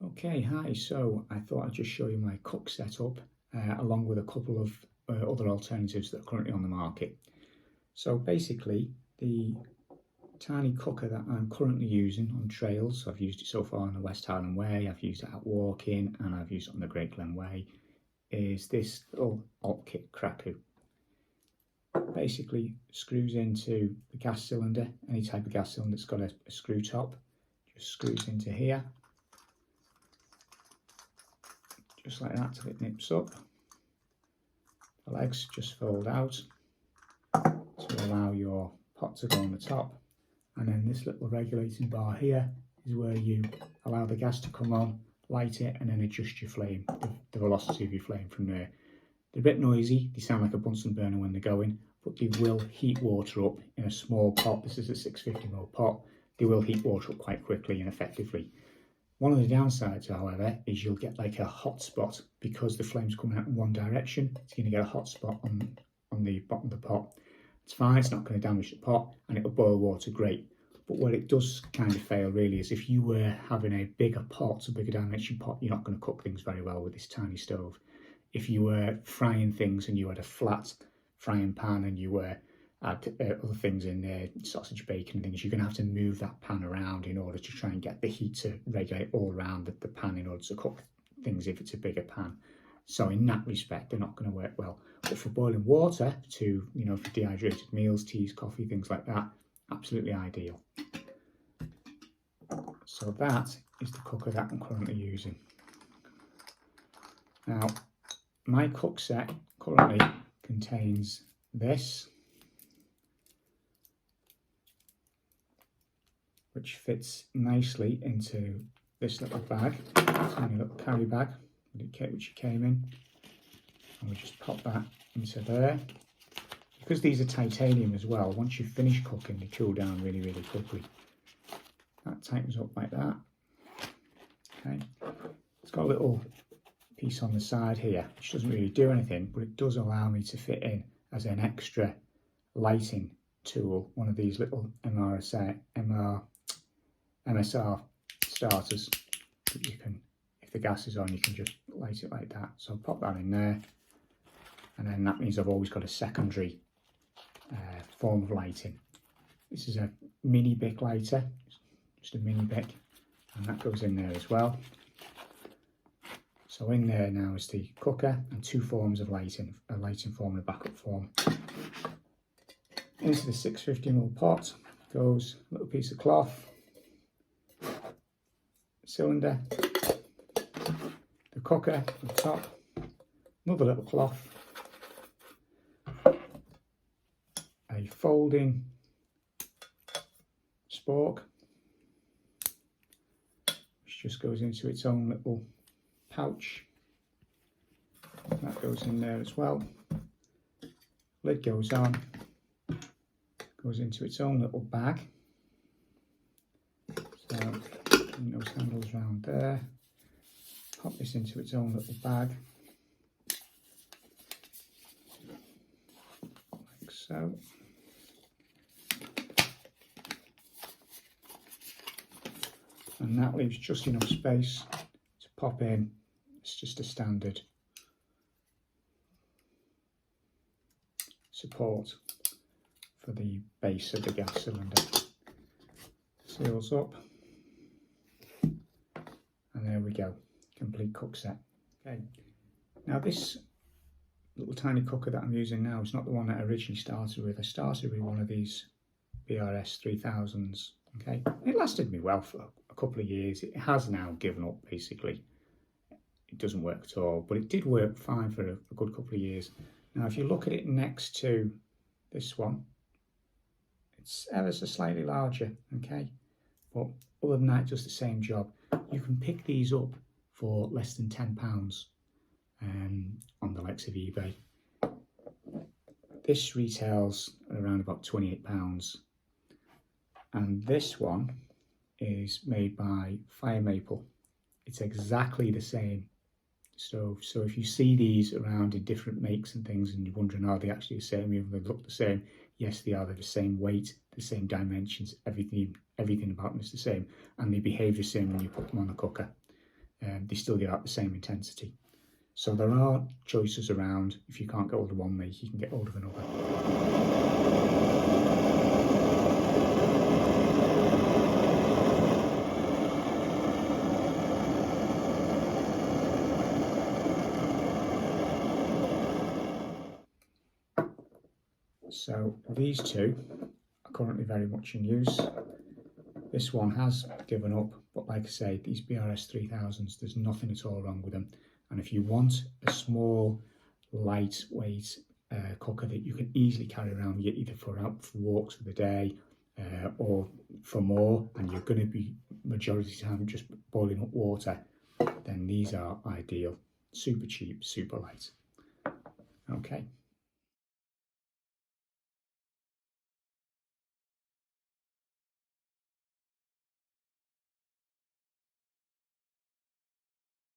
Okay, hi. So I thought I'd just show you my cook setup along with a couple of other alternatives that are currently on the market. So basically, the tiny cooker that I'm currently using on trails, so I've used it so far on the West Highland Way, I've used it at Walking, and I've used it on the Great Glen Way, is this little Alpkit Kraku. Basically screws into the gas cylinder, any type of gas cylinder that's got a screw top, just screws into here. Just like that till it nips up. The legs just fold out to allow your pot to go on the top, and then this little regulating bar here is where you allow the gas to come on, light it, and then adjust your flame, the velocity of your flame from there. They're a bit noisy, they sound like a Bunsen burner when they're going, but they will heat water up in a small pot. This is a 650ml pot. They will heat water up quite quickly and effectively. One of the downsides, however, is you'll get like a hot spot because the flame's coming out in one direction. It's going to get a hot spot on the bottom of the pot. It's fine, it's not going to damage the pot, and it'll boil water great. But where it does kind of fail really is if you were having a bigger pot, a bigger dimension pot, you're not going to cook things very well with this tiny stove. If you were frying things and you had a flat frying pan and you were add other things in there, sausage, bacon and things, you're going to have to move that pan around in order to try and get the heat to regulate all around the pan in order to cook things if it's a bigger pan. So in that respect, they're not going to work well. But for boiling water to, for dehydrated meals, teas, coffee, things like that, absolutely ideal. So that is the cooker that I'm currently using. Now, my cook set currently contains this, which fits nicely into this little bag, tiny little carry bag which it came in, and we just pop that into there. Because these are titanium as well, once you finish cooking they cool down really, really quickly. That tightens up like that. Okay, it's got a little piece on the side here which doesn't really do anything, but it does allow me to fit in as an extra lighting tool one of these little MSR starters that you can, if the gas is on, you can just light it like that. So I'll pop that in there, and then that means I've always got a secondary form of lighting. This is a mini Bic lighter, just a mini Bic, and that goes in there as well. So in there now is the cooker and two forms of lighting, a lighting form and a backup form. Into the 650ml pot goes a little piece of cloth, cylinder, the cooker at the top, another little cloth, a folding spork which just goes into its own little pouch, that goes in there as well. Lid goes on, goes into its own little bag. So bring those handles around there, pop this into its own little bag like so. And that leaves just enough space to pop in. It's just a standard support for the base of the gas cylinder. Seals up, and there we go, complete cook set. Okay, now this little tiny cooker that I'm using now is not the one that I originally started with. I started with one of these BRS 3000s. Okay, it lasted me well for a couple of years. It has now given up basically. It doesn't work at all, but it did work fine for a good couple of years. Now if you look at it next to this one, it's ever so slightly larger, okay, but other than that it does the same job. You can pick these up for less than £10 on the likes of eBay. This retails around about £28, and this one is made by Fire Maple. It's exactly the same stove. So if you see these around in different makes and things and you're wondering, are they actually the same, even though they look the same? Yes, they are. They're the same weight, the same dimensions, everything about them is the same, and they behave the same when you put them on the cooker. they still get out the same intensity. So there are choices around. If you can't get hold of one make, you can get hold of another. So these two are currently very much in use. This one has given up, but like I say, these BRS 3000s, there's nothing at all wrong with them. And if you want a small, lightweight cooker that you can easily carry around with you, either for out for walks for the day or for more, and you're going to be majority of the time just boiling up water, then these are ideal. Super cheap, super light. Okay.